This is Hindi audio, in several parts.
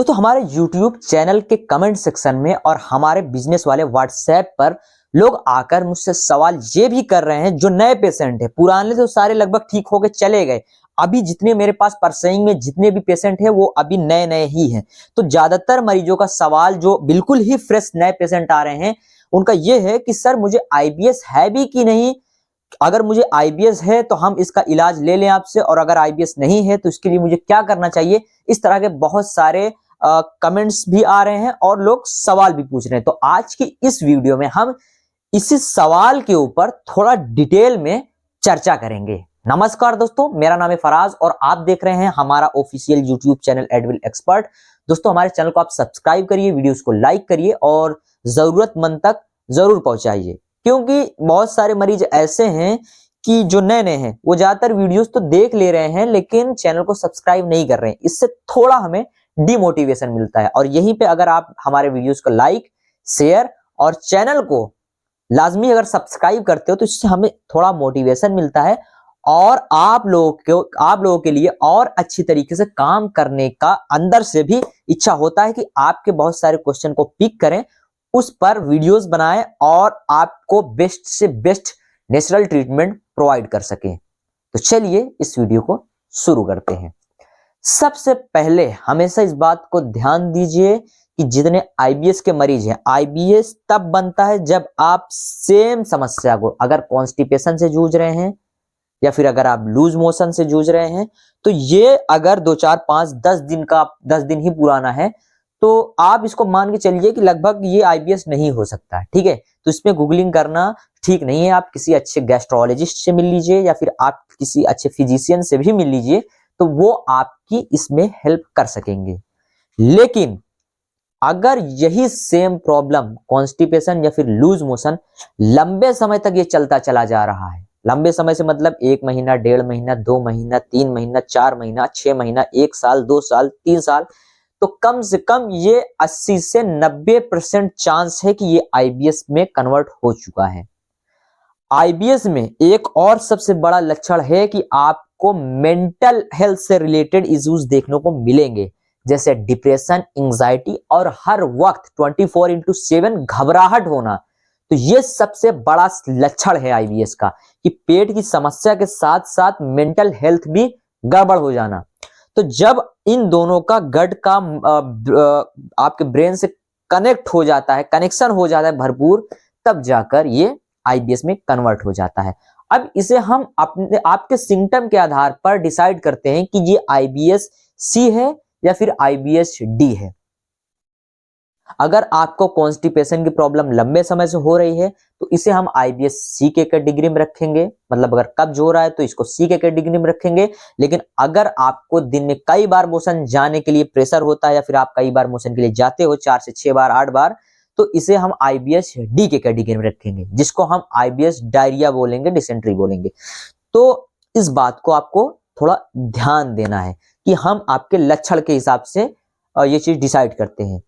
दोस्तों हमारे YouTube चैनल के कमेंट सेक्शन में और हमारे बिजनेस वाले WhatsApp पर लोग आकर मुझसे सवाल ये भी कर रहे हैं, जो नए पेशेंट है, पुराने तो सारे लगभग ठीक हो गए चले गए, अभी जितने मेरे पास परसोइंग में जितने भी पेशेंट है वो अभी नए नए ही हैं। तो ज्यादातर मरीजों का सवाल जो बिल्कुल ही फ्रेश नए पेशेंट आ रहे हैं उनका ये है कि सर मुझे IBS है भी कि नहीं, अगर मुझे IBS है तो हम इसका इलाज ले लें आपसे, और अगर IBS नहीं है तो इसके लिए मुझे क्या करना चाहिए। इस तरह के बहुत सारे कमेंट्स भी आ रहे हैं और लोग सवाल भी पूछ रहे हैं। तो आज की इस वीडियो में हम इसी सवाल के ऊपर थोड़ा डिटेल में चर्चा करेंगे। नमस्कार दोस्तों, मेरा नाम है फराज और आप देख रहे हैं हमारा official YouTube channel Advil expert. दोस्तों हमारे चैनल को आप सब्सक्राइब करिए, वीडियोस को लाइक करिए और जरूरतमंद तक जरूर पहुंचाइए, क्योंकि बहुत सारे मरीज ऐसे हैं कि जो नए नए हैं वो ज्यादातर वीडियोस तो देख ले रहे हैं लेकिन चैनल को सब्सक्राइब नहीं कर रहे हैं। इससे थोड़ा हमें डिमोटिवेशन मिलता है, और यहीं पे अगर आप हमारे वीडियोस को लाइक, शेयर और चैनल को लाजमी अगर सब्सक्राइब करते हो तो इससे हमें थोड़ा मोटिवेशन मिलता है और आप लोगों के लिए और अच्छी तरीके से काम करने का अंदर से भी इच्छा होता है कि आपके बहुत सारे क्वेश्चन को पिक करें, उस पर वीडियोस बनाएं और आपको बेस्ट से बेस्ट नेचुरल ट्रीटमेंट प्रोवाइड कर सकें। तो चलिए इस वीडियो को शुरू करते हैं। सबसे पहले हमेशा इस बात को ध्यान दीजिए कि जितने IBS के मरीज हैं, IBS तब बनता है जब आप सेम समस्या को, अगर कॉन्स्टिपेशन से जूझ रहे हैं या फिर अगर आप लूज मोशन से जूझ रहे हैं, तो ये अगर 2 4 5 10 दिन ही पुराना है तो आप इसको मान के चलिए कि लगभग ये IBS नहीं हो सकता है। ठीक है, तो इसमें गूगलिंग करना ठीक नहीं है। आप किसी अच्छे गैस्ट्रोलॉजिस्ट से मिल लीजिए या फिर आप किसी अच्छे फिजिशियन से भी मिल लीजिए, तो वो आपकी इसमें हेल्प कर सकेंगे। लेकिन अगर यही सेम प्रॉब्लम कॉन्स्टिपेशन या फिर लूज मोशन लंबे समय तक ये चलता चला जा रहा है, लंबे समय से मतलब 1 महीना, 1.5 महीना, 2 महीना, 3 महीना, 4 महीना, 6 महीना, 1 साल, 2 साल, 3 साल, तो कम से कम ये 80 से 90% चांस है कि ये IBS में कन्वर्ट हो चुका है। IBS में एक और सबसे बड़ा लक्षण है कि आपको मेंटल हेल्थ से रिलेटेड इश्यूज देखने को मिलेंगे, जैसे डिप्रेशन, एंजाइटी और हर वक्त 24/7 घबराहट होना। तो ये सबसे बड़ा लक्षण है IBS का कि पेट की समस्या के साथ साथ मेंटल हेल्थ भी गड़बड़ हो जाना। तो जब इन दोनों का गट का आपके ब्रेन से कनेक्ट हो जाता है, कनेक्शन हो जाता है भरपूर, तब जाकर ये IBS में कन्वर्ट हो जाता है। अब इसे हम अपने आपके सिम्टम के आधार पर डिसाइड करते हैं कि ये IBS C है या फिर IBS D है। अगर आपको कॉन्स्टिपेशन की प्रॉब्लम लंबे समय से हो रही है तो इसे हम IBS C के कैटेगरी में रखेंगे, मतलब अगर कब्ज हो रहा है तो इसको C के कैटेगरी में रखेंगे। लेकिन अगर आपको दिन में कई बार मोशन जाने के लिए प्रेशर होता है या फिर आप कई बार मोशन के लिए जाते हो 4 से 6 बार, 8 बार, तो इसे हम IBS D के कैटेगरी में रखेंगे, जिसको हम IBS डायरिया बोलेंगे, डिसेंट्री बोलेंगे। तो इस बात को आपको थोड़ा ध्यान देना है कि हम आपके लक्षण के हिसाब से ये चीज डिसाइड करते हैं।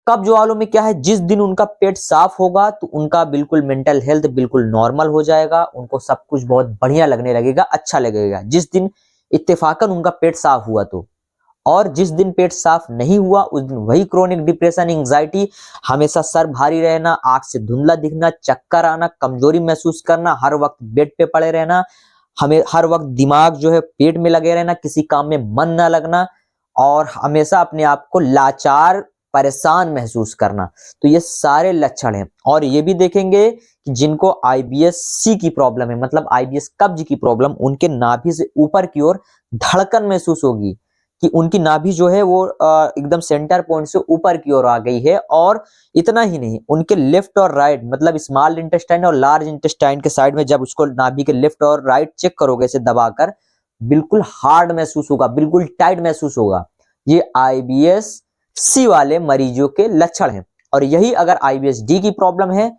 कब्ज वालों में क्या है, जिस दिन उनका पेट साफ होगा तो उनका बिल्कुल मेंटल हेल्थ बिल्कुल नॉर्मल हो जाएगा, उनको सब कुछ बहुत बढ़िया लगने लगेगा, अच्छा लगेगा जिस दिन इत्तेफाकन उनका पेट साफ हुआ तो। और जिस दिन पेट साफ नहीं हुआ उस दिन वही क्रोनिक डिप्रेशन, एंजाइटी, हमेशा सर भारी रहना, आंख से धुंधला दिखना, चक्कर आना, कमजोरी महसूस करना, हर वक्त बेड पे पड़े रहना, हमें हर वक्त दिमाग जो है पेट में लगे रहना, किसी काम में मन ना लगना और हमेशा अपने आप को लाचार, परेशान महसूस करना। तो ये सारे लक्षण हैं। और ये भी देखेंगे कि जिनको IBS C की प्रॉब्लम है, मतलब IBS कब्ज की प्रॉब्लम, उनके नाभि से ऊपर की ओर धड़कन महसूस होगी कि उनकी नाभि जो है वो एकदम सेंटर पॉइंट से ऊपर की ओर आ गई है। और इतना ही नहीं, उनके लेफ्ट और राइट, मतलब स्मॉल इंटेस्टाइन और लार्ज इंटेस्टाइन के साइड में जब उसको नाभि के लेफ्ट और राइट चेक करोगे इसे दबाकर, बिल्कुल हार्ड महसूस होगा, बिल्कुल टाइट महसूस होगा। ये IBS C वाले मरीजों के लक्षण हैं। और यही अगर IBS D की प्रॉब्लम है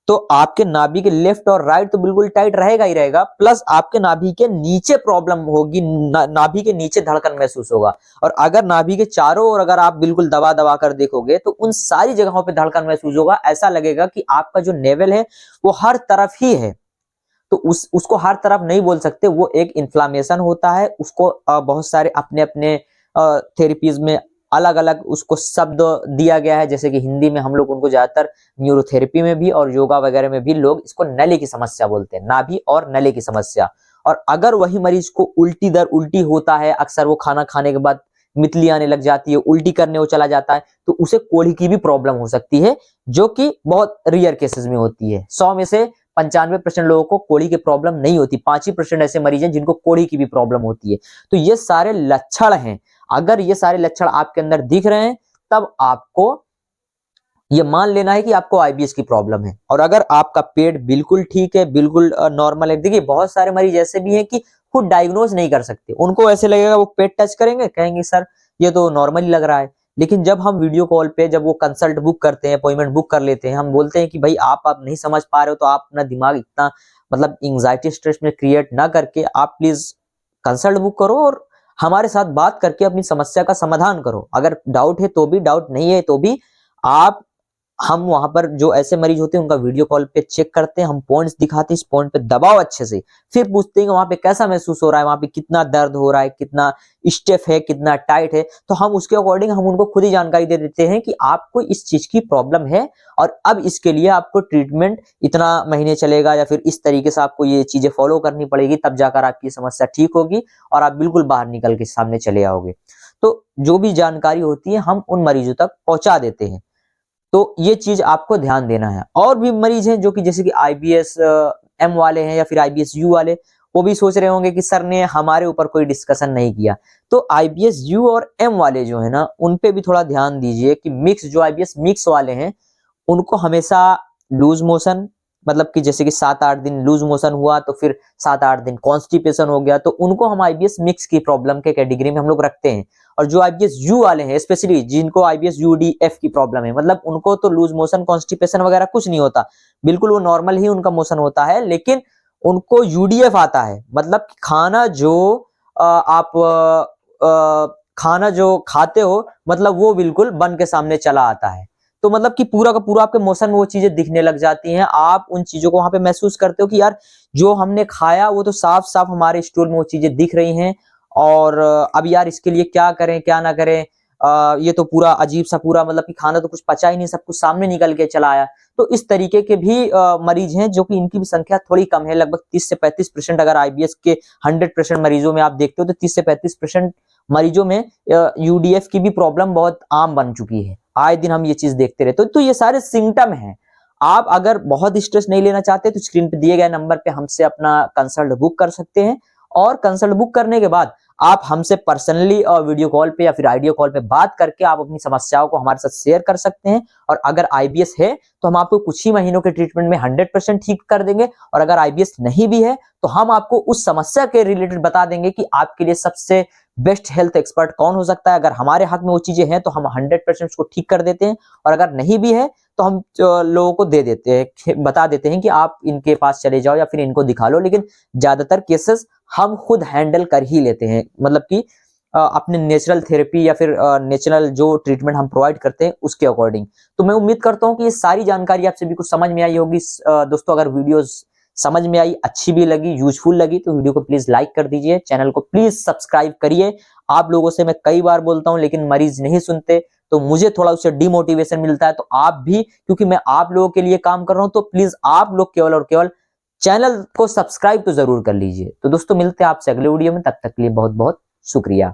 तो आपके नाभि के लेफ्ट और राइट तो बिल्कुल टाइट रहेगा ही रहेगा, प्लस आपके नाभि के नीचे प्रॉब्लम होगी, नाभि के नीचे धड़कन महसूस होगा। और अगर नाभि के चारों ओर अगर आप बिल्कुल दबा दबा कर देखोगे तो उन सारी जगहों पे धड़कन महसूस होगा। ऐसा लगेगा कि आपका जो नेवल है वो हर तरफ ही है। तो उसको हर तरफ नहीं बोल सकते, वो एक इन्फ्लामेशन होता है। उसको बहुत सारे अपने अपने थेरेपीज में अलग अलग उसको शब्द दिया गया है, जैसे कि हिंदी में हम लोग उनको ज्यादातर न्यूरोथेरेपी में भी और योगा वगैरह में भी लोग इसको नली की समस्या बोलते हैं, नाभि और नली की समस्या। और अगर वही मरीज को उल्टी दर उल्टी होता है, अक्सर वो खाना खाने के बाद मितली आने लग जाती है, उल्टी करने वो चला जाता है, तो उसे कोढ़ी की भी प्रॉब्लम हो सकती है, जो कि बहुत रेयर केसेस में होती है। 100 में से 95% लोगों को कोढ़ी की प्रॉब्लम नहीं होती, 5% ऐसे मरीज हैं जिनको कोढ़ी की भी प्रॉब्लम होती है। तो ये सारे लक्षण हैं, अगर ये सारे लक्षण आपके अंदर दिख रहे हैं तब आपको ये मान लेना है कि आपको आईबीएस की प्रॉब्लम है। और अगर आपका पेट बिल्कुल ठीक है, बिल्कुल नॉर्मल है, देखिए बहुत सारे मरीज ऐसे भी हैं कि खुद डायग्नोज नहीं कर सकते, उनको ऐसे लगेगा, वो पेट टच करेंगे कहेंगे सर ये तो नॉर्मल ही लग रहा है। लेकिन जब हम वीडियो कॉल पे जब वो कंसल्ट बुक करते हैं, अपॉइंटमेंट बुक कर लेते हैं, हम बोलते हैं कि भाई आप नहीं समझ पा रहे हो तो आप अपना दिमाग इतना मतलब एंजाइटी स्ट्रेस में क्रिएट ना करके आप प्लीज कंसल्ट बुक करो और हमारे साथ बात करके अपनी समस्या का समाधान करो। अगर डाउट है तो भी, डाउट नहीं है तो भी आप, हम वहां पर जो ऐसे मरीज होते हैं उनका वीडियो कॉल पे चेक करते हैं, हम पॉइंट्स दिखाते हैं, इस पॉइंट पे दबाओ अच्छे से, फिर पूछते हैं कि वहां पे कैसा महसूस हो रहा है, वहां पे कितना दर्द हो रहा है, कितना स्टिफ है, कितना टाइट है। तो हम उसके अकॉर्डिंग हम उनको खुद ही जानकारी दे देते हैं कि आपको इस चीज की प्रॉब्लम है और अब इसके लिए आपको ट्रीटमेंट इतना महीने चलेगा या फिर इस तरीके से आपको ये चीजें फॉलो करनी पड़ेगी, तब जाकर आपकी समस्या ठीक होगी और आप बिल्कुल बाहर निकल के सामने चले आओगे। तो जो भी जानकारी होती है हम उन मरीजों तक पहुंचा देते हैं। तो ये चीज आपको ध्यान देना है। और भी मरीज हैं जो कि जैसे कि आईबीएस एम वाले हैं या फिर आईबीएस यू वाले, वो भी सोच रहे होंगे कि सर ने हमारे ऊपर कोई डिस्कशन नहीं किया। तो आईबीएस यू और एम वाले जो है ना, उन पे भी थोड़ा ध्यान दीजिए कि मिक्स, जो आईबीएस मिक्स वाले हैं उनको हमेशा लूज मोशन, मतलब कि जैसे कि 7-8 दिन लूज मोशन हुआ तो फिर 7-8 दिन कॉन्स्टिपेशन हो गया, तो उनको हम आईबीएस मिक्स की प्रॉब्लम के कैटेगरी में हम लोग रखते हैं। और जो आईबीएस यू वाले हैं, स्पेशली जिनको आईबीएस यूडीएफ की प्रॉब्लम है, मतलब उनको तो लूज मोशन कॉन्स्टिपेशन वगैरह कुछ नहीं होता, बिल्कुल वो नॉर्मल ही उनका मोशन होता है, लेकिन उनको यूडीएफ आता है, मतलब खाना जो आप खाना जो खाते हो मतलब वो बिल्कुल बन के सामने चला आता है। तो मतलब कि पूरा का पूरा आपके मोशन में वो चीजें दिखने लग जाती हैं, आप उन चीजों को वहां पे महसूस करते हो कि यार जो हमने खाया वो तो साफ साफ हमारे स्टूल में वो चीजें दिख रही हैं, और अब यार इसके लिए क्या करें क्या ना करें, ये तो पूरा अजीब सा, पूरा मतलब कि खाना तो कुछ पचा ही नहीं, सब कुछ सामने निकल के चला आया। तो इस तरीके के भी मरीज हैं, जो कि इनकी भी संख्या थोड़ी कम है, लगभग 30 से 35%। अगर आईबीएस के 100% मरीजों में आप देखते हो तो 30 से 35% मरीजों में यूडीएफ की भी प्रॉब्लम बहुत आम बन चुकी है, आए दिन हम ये चीज देखते रहते। तो ये सारे सिम्टम हैं। आप अगर बहुत स्ट्रेस नहीं लेना चाहते तो स्क्रीन पे दिए गए नंबर पे हमसे अपना कंसल्ट बुक कर सकते हैं, और कंसल्ट बुक करने के बाद आप हमसे पर्सनली वीडियो कॉल पे या फिर ऑडियो कॉल पे बात करके आप अपनी समस्याओं को हमारे साथ शेयर कर सकते हैं। और अगर आईबीएस है तो हम आपको कुछ ही महीनों के ट्रीटमेंट में 100% ठीक कर देंगे, और अगर आईबीएस नहीं भी है तो हम आपको उस समस्या के रिलेटेड बता देंगे कि आपके लिए सबसे बेस्ट हेल्थ एक्सपर्ट कौन हो सकता है। अगर हमारे हाथ में वो चीजें हैं तो हम 100% उसको ठीक कर देते हैं, और अगर नहीं भी है तो हम लोगों को दे देते हैं, बता देते हैं कि आप इनके पास चले जाओ या फिर इनको दिखा लो। लेकिन ज्यादातर केसेस हम खुद हैंडल कर ही लेते हैं, मतलब कि अपने नेचुरल थेरेपी या फिर नेचुरल जो ट्रीटमेंट हम प्रोवाइड करते हैं उसके अकॉर्डिंग। तो मैं उम्मीद करता हूं कि ये सारी जानकारी आप सभी को समझ में आई होगी। दोस्तों, अगर वीडियोस समझ में आई, अच्छी भी लगी, यूजफुल लगी, तो वीडियो को प्लीज लाइक कर दीजिए, चैनल को प्लीज सब्सक्राइब करिए। आप लोगों से मैं कई बार बोलता हूं लेकिन मरीज नहीं सुनते, तो मुझे थोड़ा उससे डिमोटिवेशन मिलता है। तो आप भी, क्योंकि मैं आप लोगों के लिए काम कर रहा हूं, तो प्लीज आप लोग केवल और केवल चैनल को सब्सक्राइब तो जरूर कर लीजिए। तो दोस्तों, मिलते हैं आपसे अगले वीडियो में, तब तक के लिए बहुत बहुत शुक्रिया।